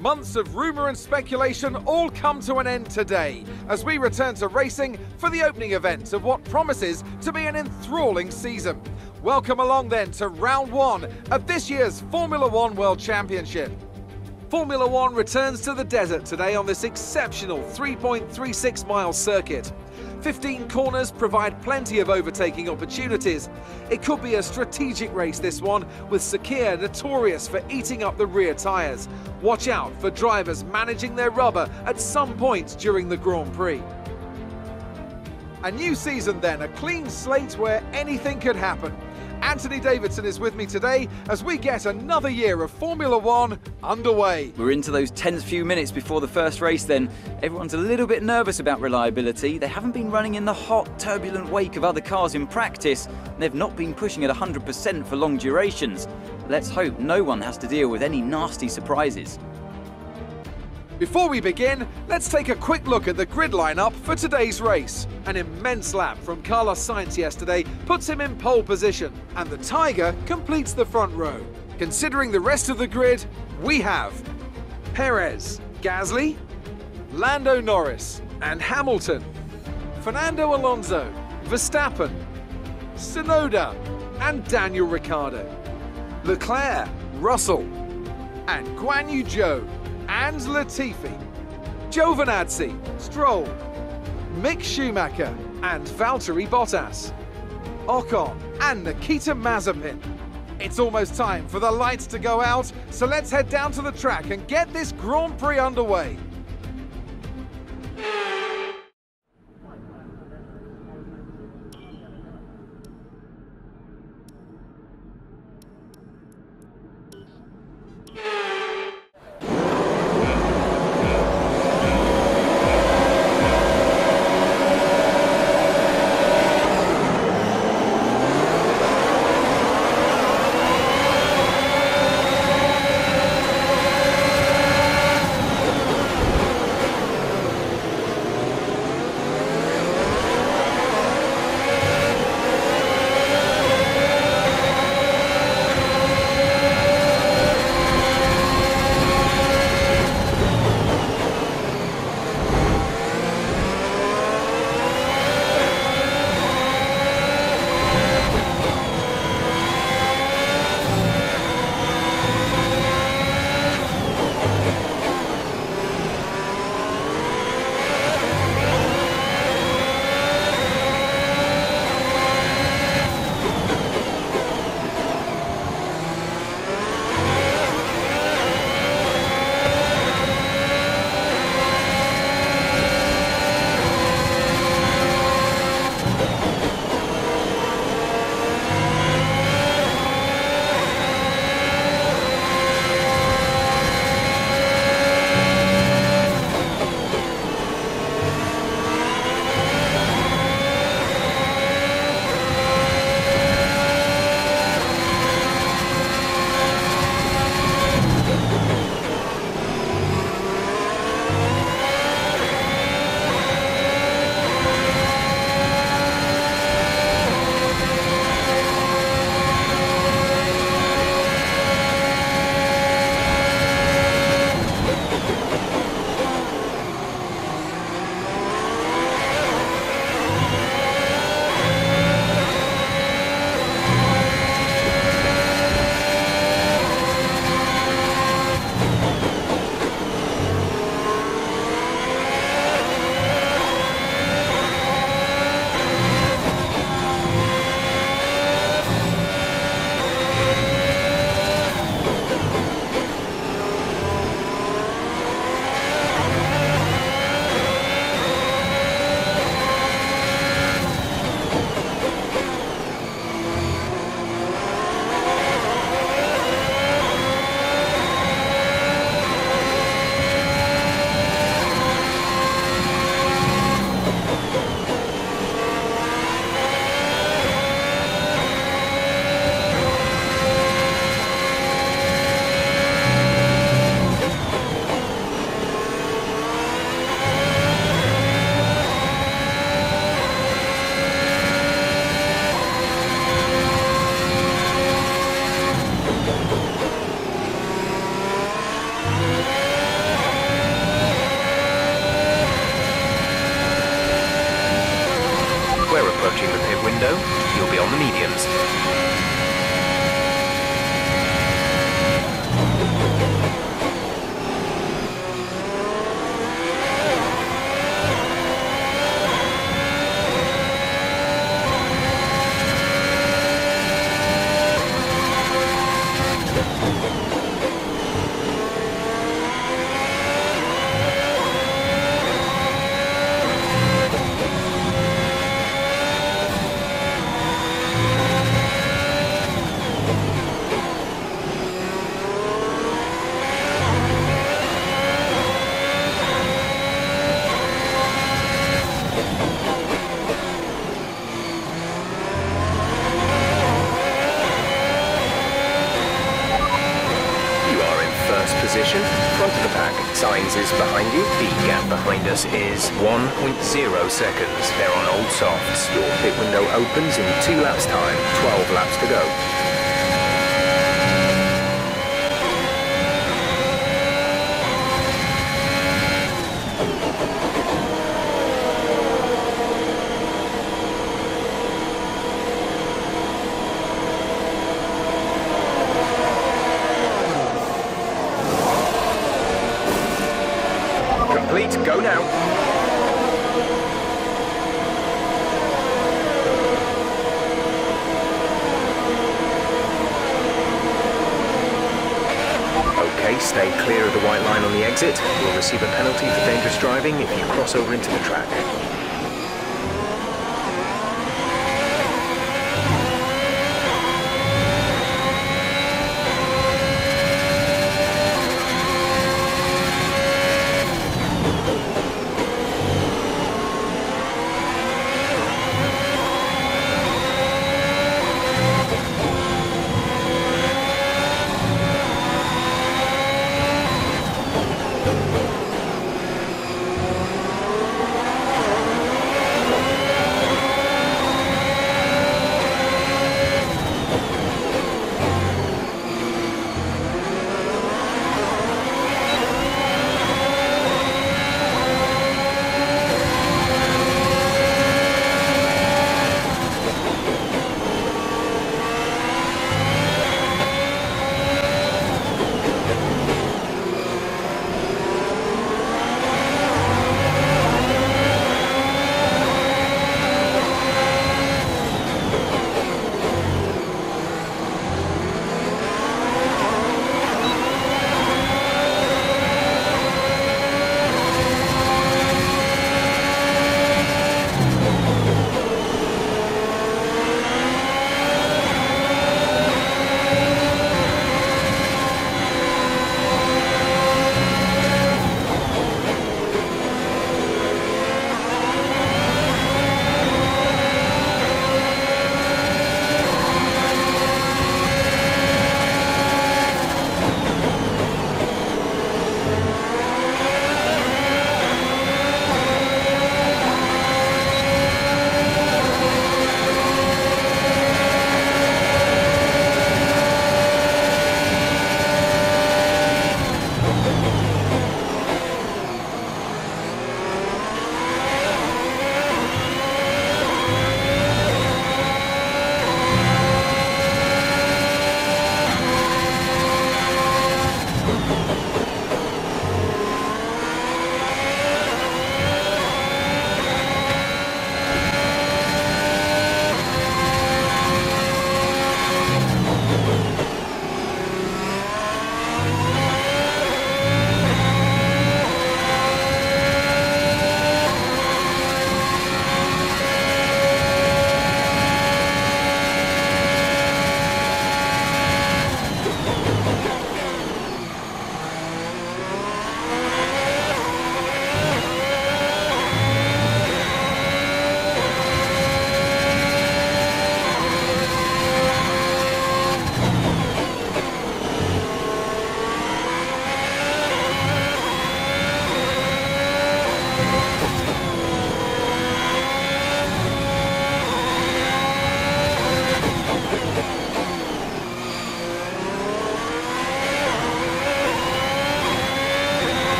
Months of rumour and speculation all come to an end today as we return to racing for the opening event of what promises to be an enthralling season. Welcome along then to round one of this year's Formula One World Championship. Formula One returns to the desert today on this exceptional 3.36 mile circuit. 15 corners provide plenty of overtaking opportunities. It could be a strategic race, this one, with Sakhir notorious for eating up the rear tyres. Watch out for drivers managing their rubber at some point during the Grand Prix. A new season then, a clean slate where anything could happen. Anthony Davidson is with me today as we get another year of Formula One underway. We're into those tense few minutes before the first race then. Everyone's a little bit nervous about reliability. They haven't been running in the hot, turbulent wake of other cars in practice. They've not been pushing at 100% for long durations. Let's hope no one has to deal with any nasty surprises. Before we begin, let's take a quick look at the grid lineup for today's race. An immense lap from Carlos Sainz yesterday puts him in pole position, and the Tiger completes the front row. Considering the rest of the grid, we have Perez, Gasly, Lando Norris and Hamilton, Fernando Alonso, Verstappen, Tsunoda and Daniel Ricciardo, Leclerc, Russell and Guan Yu Zhou and Latifi, Giovinazzi, Stroll, Mick Schumacher and Valtteri Bottas, Ocon and Nikita Mazepin. It's almost time for the lights to go out, so let's head down to the track and get this Grand Prix underway. go. You'll be on the mediums. Position, front of the pack. Sainz is behind you. The gap behind us is 1.0 seconds. They're on old softs. Your pit window opens in 2 laps time. 12 laps to go. Go now. Okay, stay clear of the white line on the exit. You'll receive a penalty for dangerous driving if you cross over into the track.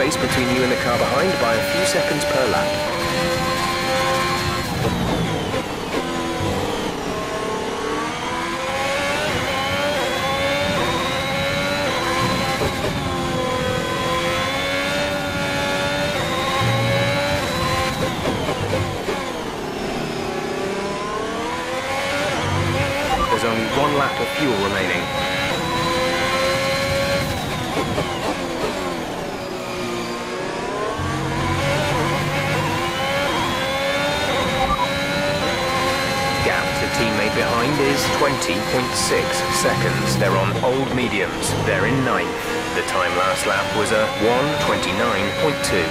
space between you and the car behind by a few seconds per lap. There's only 1 lap of fuel remaining. Gap to teammate behind is 20.6 seconds. They're on old mediums. They're in 9th. The time last lap was a 1:29.2.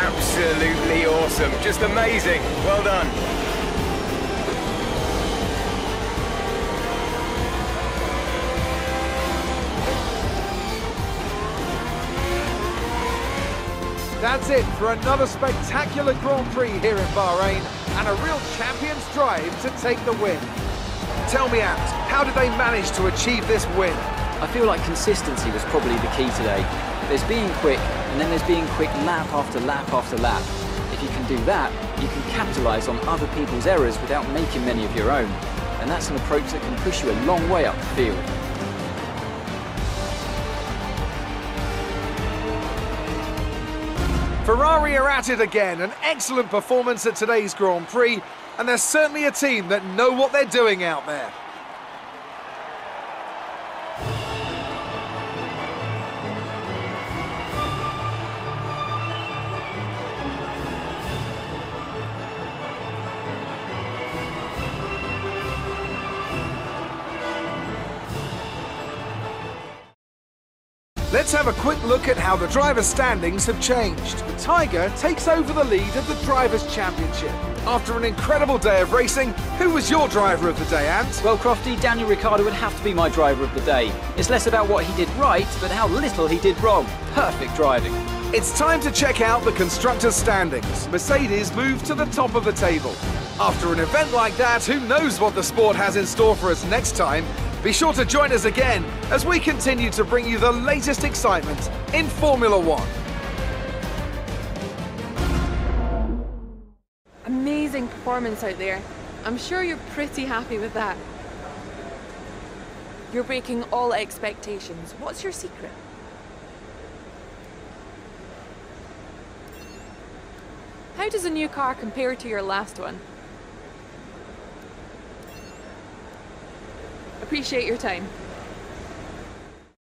Absolutely awesome, just amazing. Well done. That's it for another spectacular Grand Prix here in Bahrain and a real champion's drive to take the win. Tell me, Ant, how did they manage to achieve this win? I feel like consistency was probably the key today. There's being quick, and then there's being quick lap after lap after lap. If you can do that, you can capitalise on other people's errors without making many of your own. And that's an approach that can push you a long way up the field. Ferrari are at it again, an excellent performance at today's Grand Prix, and they're certainly a team that know what they're doing out there. Let's have a quick look at how the drivers' standings have changed. The Tiger takes over the lead of the Drivers' Championship. After an incredible day of racing, who was your driver of the day, Ant? Well, Crofty, Daniel Ricciardo would have to be my driver of the day. It's less about what he did right, but how little he did wrong. Perfect driving. It's time to check out the constructors' standings. Mercedes moved to the top of the table. After an event like that, who knows what the sport has in store for us next time? Be sure to join us again as we continue to bring you the latest excitement in Formula One. Amazing performance out there. I'm sure you're pretty happy with that. You're breaking all expectations. What's your secret? How does a new car compare to your last one? Appreciate your time.